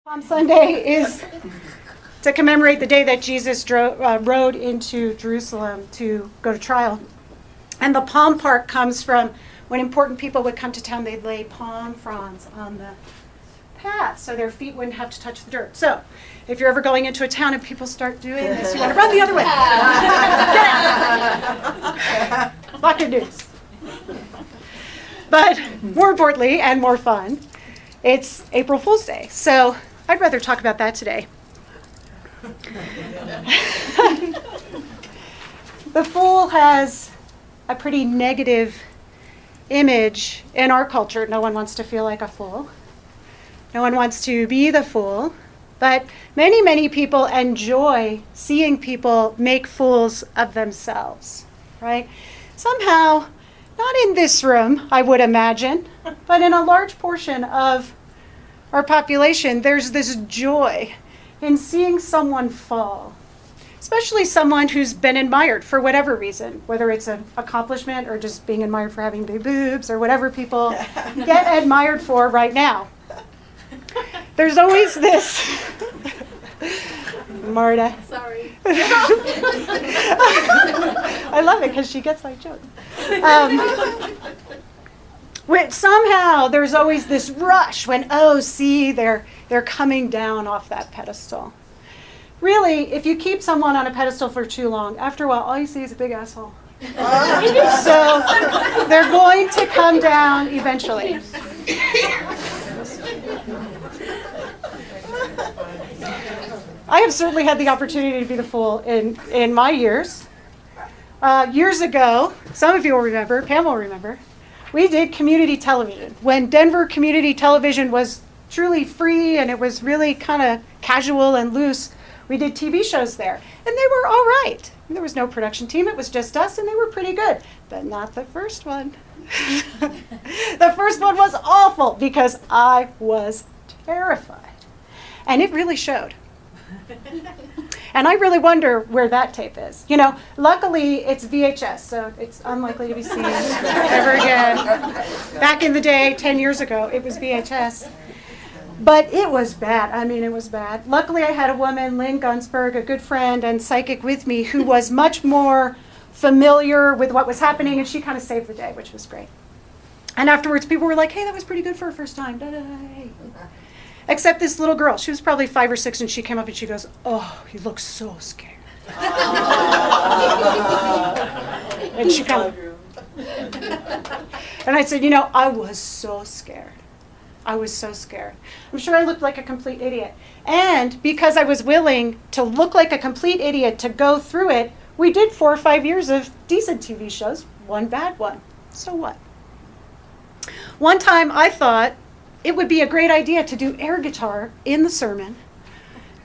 Palm Sunday is to commemorate the day that Jesus rode into Jerusalem to go to trial. And the palm part comes from when important people would come to town, they'd lay palm fronds on the path so their feet wouldn't have to touch the dirt. So if you're ever going into a town and people start doing this, you want to run the other way. Get out. Not good news. But more importantly and more fun, it's April Fool's Day. So I'd rather talk about that today. The fool has a pretty negative image in our culture. No one wants to feel like a fool. No one wants to be the fool. But many, many people enjoy seeing people make fools of themselves, right? Somehow, not in this room, I would imagine, but in a large portion of our population, there's this joy in seeing someone fall, especially someone who's been admired for whatever reason, whether it's an accomplishment or just being admired for having big boobs or whatever people get admired for right now. There's always this... Marta. Sorry. I love it because she gets my joke. Somehow there's always this rush when, see, they're coming down off that pedestal. Really, if you keep someone on a pedestal for too long, after a while, all you see is a big asshole. So they're going to come down eventually. I have certainly had the opportunity to be the fool in my years. Years ago, some of you will remember, Pam will remember, we did community television. When Denver community television was truly free and it was really kind of casual and loose, we did TV shows there. And they were all right. There was no production team. It was just us, and they were pretty good. But not the first one. The first one was awful because I was terrified. And it really showed. And I really wonder where that tape is. You know, luckily it's VHS, so it's unlikely to be seen ever again. Back in the day, 10 years ago, it was VHS. But it was bad. I mean, it was bad. Luckily, I had a woman, Lynn Gunsberg, a good friend and psychic with me, who was much more familiar with what was happening, and she kind of saved the day, which was great. And afterwards, people were like, hey, that was pretty good for a first time. Da-da-da. Except this little girl. She was probably 5 or 6, and she came up and she goes, oh, you look so scared. And she kind of... And I said, I was so scared. I was so scared. I'm sure I looked like a complete idiot. And because I was willing to look like a complete idiot to go through it, we did 4 or 5 years of decent TV shows, one bad one. So what? One time I thought it would be a great idea to do air guitar in the sermon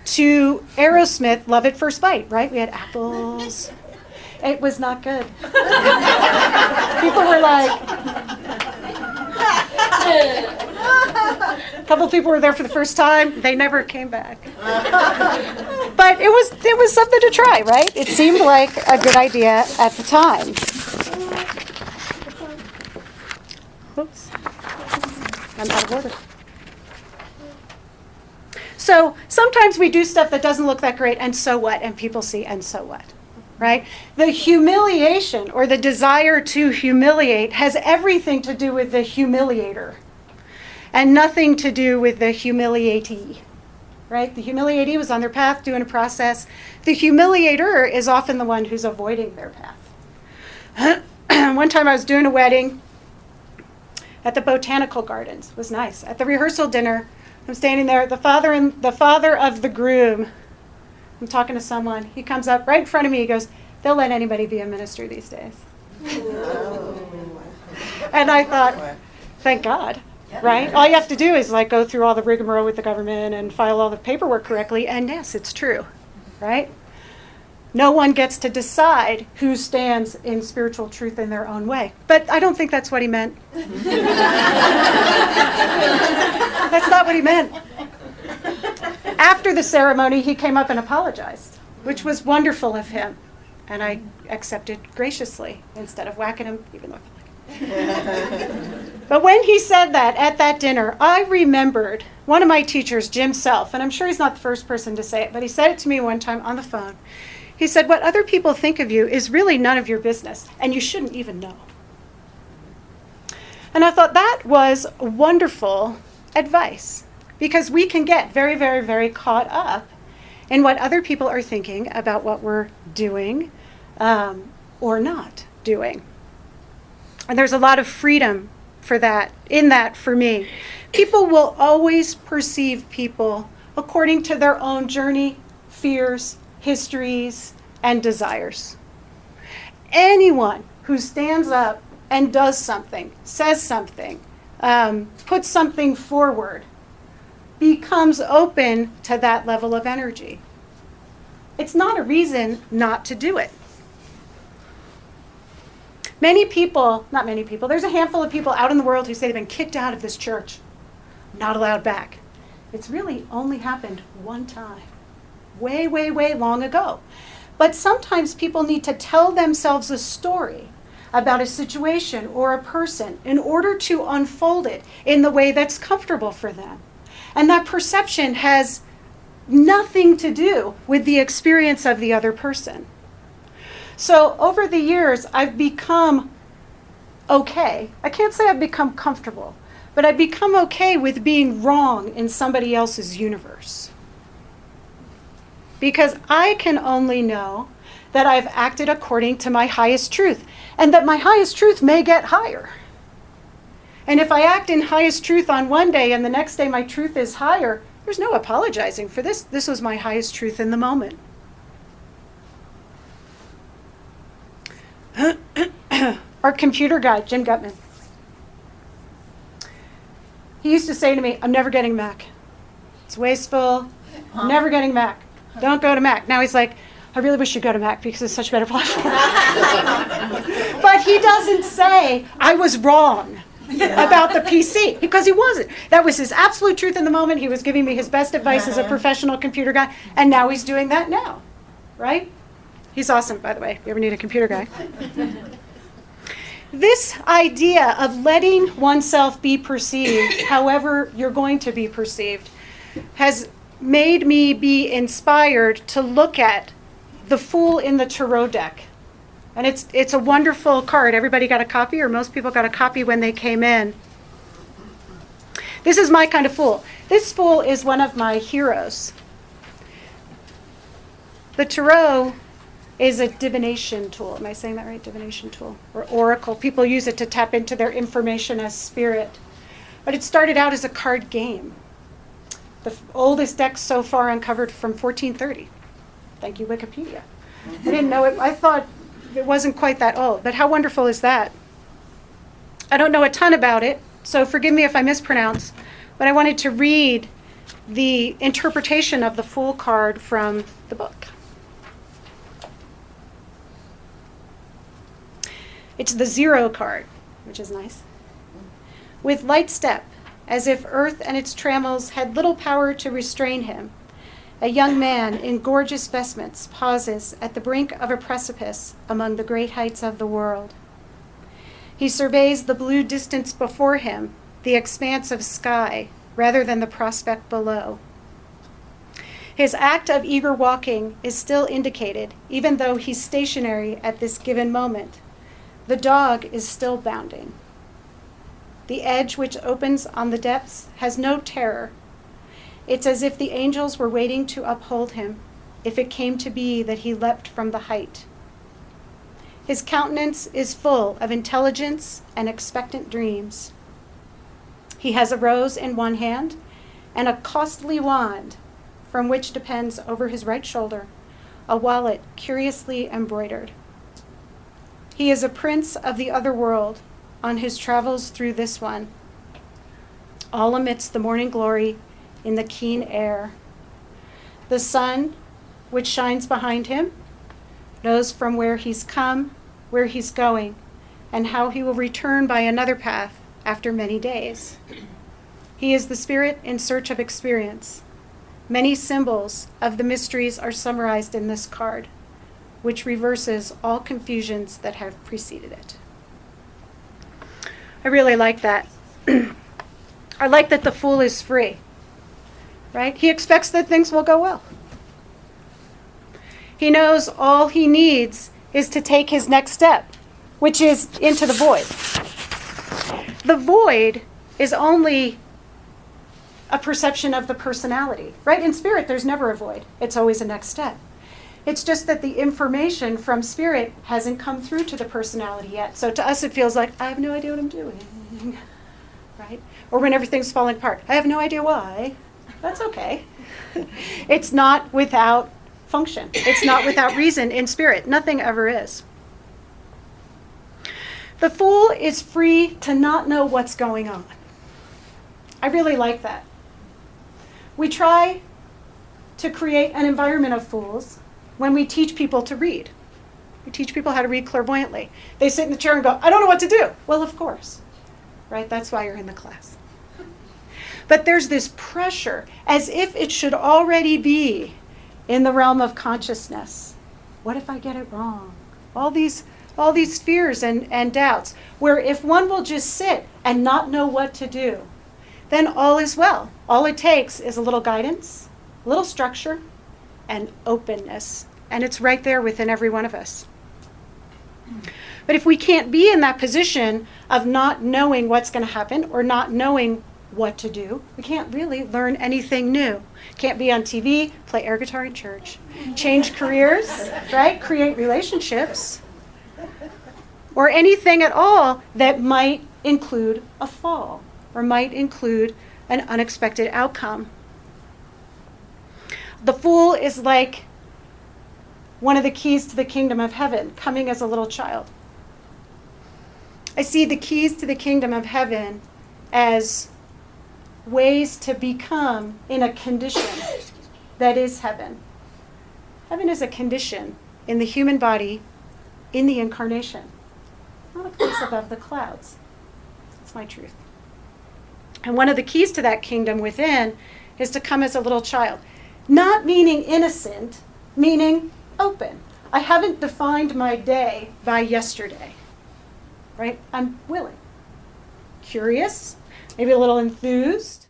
to Aerosmith, Love at First Bite, right? We had apples. It was not good. People were like... A couple of people were there for the first time. They never came back. But it was something to try, right? It seemed like a good idea at the time. Oops. I'm out of order. So sometimes we do stuff that doesn't look that great, and so what? And people see, and so what? Right? The humiliation or the desire to humiliate has everything to do with the humiliator and nothing to do with the humiliatee. Right? The humiliatee was on their path doing a process. The humiliator is often the one who's avoiding their path. One time I was doing a wedding at the Botanical Gardens. It was nice. At the rehearsal dinner, I'm standing there, the father of the groom, I'm talking to someone. He comes up right in front of me. He goes, they'll let anybody be a minister these days. And I thought, thank God, right? All you have to do is go through all the rigmarole with the government and file all the paperwork correctly. And yes, it's true, right? No one gets to decide who stands in spiritual truth in their own way. But I don't think that's what he meant. That's not what he meant. After the ceremony, he came up and apologized, which was wonderful of him. And I accepted graciously instead of whacking him, even though I felt like it. But when he said that at that dinner, I remembered one of my teachers, Jim Self, and I'm sure he's not the first person to say it, but he said it to me one time on the phone. He said, what other people think of you is really none of your business, and you shouldn't even know. And I thought that was wonderful advice, because we can get very, very, very caught up in what other people are thinking about what we're doing or not doing. And there's a lot of freedom for that, in that for me. People will always perceive people according to their own journey, fears, histories, and desires. Anyone who stands up and does something, says something, puts something forward, becomes open to that level of energy. It's not a reason not to do it. Not many people, there's a handful of people out in the world who say they've been kicked out of this church, not allowed back. It's really only happened one time, way, way, way long ago. But sometimes people need to tell themselves a story about a situation or a person in order to unfold it in the way that's comfortable for them. And that perception has nothing to do with the experience of the other person. So over the years, I've become okay. I can't say I've become comfortable, but I've become okay with being wrong in somebody else's universe. Because I can only know that I've acted according to my highest truth, and that my highest truth may get higher. And if I act in highest truth on one day and the next day my truth is higher, there's no apologizing for this. This was my highest truth in the moment. Our computer guy, Jim Gutman, he used to say to me, I'm never getting Mac. It's wasteful. I'm never getting Mac. Don't go to Mac. Now he's like, I really wish you'd go to Mac because it's such a better platform. But he doesn't say, I was wrong about the PC, because he wasn't. That was his absolute truth in the moment. He was giving me his best advice as a professional computer guy, and now he's doing that now, right? He's awesome, by the way, if you ever need a computer guy. This idea of letting oneself be perceived however you're going to be perceived has made me be inspired to look at the Fool in the Tarot deck. And it's a wonderful card. Everybody got a copy, or most people got a copy when they came in. This is my kind of Fool. This Fool is one of my heroes. The Tarot is a divination tool. Am I saying that right? Divination tool. Or oracle. People use it to tap into their information as spirit. But it started out as a card game. The oldest deck so far uncovered from 1430. Thank you, Wikipedia. I didn't know it. I thought it wasn't quite that old. But how wonderful is that? I don't know a ton about it, so forgive me if I mispronounce. But I wanted to read the interpretation of the Fool card from the book. It's the 0 card, which is nice. With light step, as if earth and its trammels had little power to restrain him, a young man in gorgeous vestments pauses at the brink of a precipice among the great heights of the world. He surveys the blue distance before him, the expanse of sky, rather than the prospect below. His act of eager walking is still indicated, even though he's stationary at this given moment. The dog is still bounding. The edge which opens on the depths has no terror. It's as if the angels were waiting to uphold him, if it came to be that he leapt from the height. His countenance is full of intelligence and expectant dreams. He has a rose in one hand and a costly wand, from which depends over his right shoulder a wallet curiously embroidered. He is a prince of the other world on his travels through this one, all amidst the morning glory in the keen air. The sun, which shines behind him, knows from where he's come, where he's going, and how he will return by another path after many days. He is the spirit in search of experience. Many symbols of the mysteries are summarized in this card, which reverses all confusions that have preceded it. I really like that. I like that the fool is free, right? He expects that things will go well. He knows all he needs is to take his next step, which is into the void. The void is only a perception of the personality, right? In spirit, there's never a void. It's always a next step. It's just that the information from spirit hasn't come through to the personality yet. So to us, it feels like, I have no idea what I'm doing, right? Or when everything's falling apart, I have no idea why. That's okay. It's not without function. It's not without reason in spirit. Nothing ever is. The fool is free to not know what's going on. I really like that. We try to create an environment of fools when we teach people to read. We teach people how to read clairvoyantly. They sit in the chair and go, I don't know what to do. Well, of course, right? That's why you're in the class. But there's this pressure as if it should already be in the realm of consciousness. What if I get it wrong? All these fears and doubts, where if one will just sit and not know what to do, then all is well. All it takes is a little guidance, a little structure, and openness. And it's right there within every one of us. But if we can't be in that position of not knowing what's going to happen or not knowing what to do, we can't really learn anything new. Can't be on TV, play air guitar in church, change careers, right? Create relationships, or anything at all that might include a fall or might include an unexpected outcome. The fool is like one of the keys to the kingdom of heaven, coming as a little child. I see the keys to the kingdom of heaven as ways to become in a condition that is heaven. Heaven is a condition in the human body, in the incarnation. Not a place above the clouds. That's my truth. And one of the keys to that kingdom within is to come as a little child. Not meaning innocent, meaning open. I haven't defined my day by yesterday, right? I'm willing, curious, maybe a little enthused,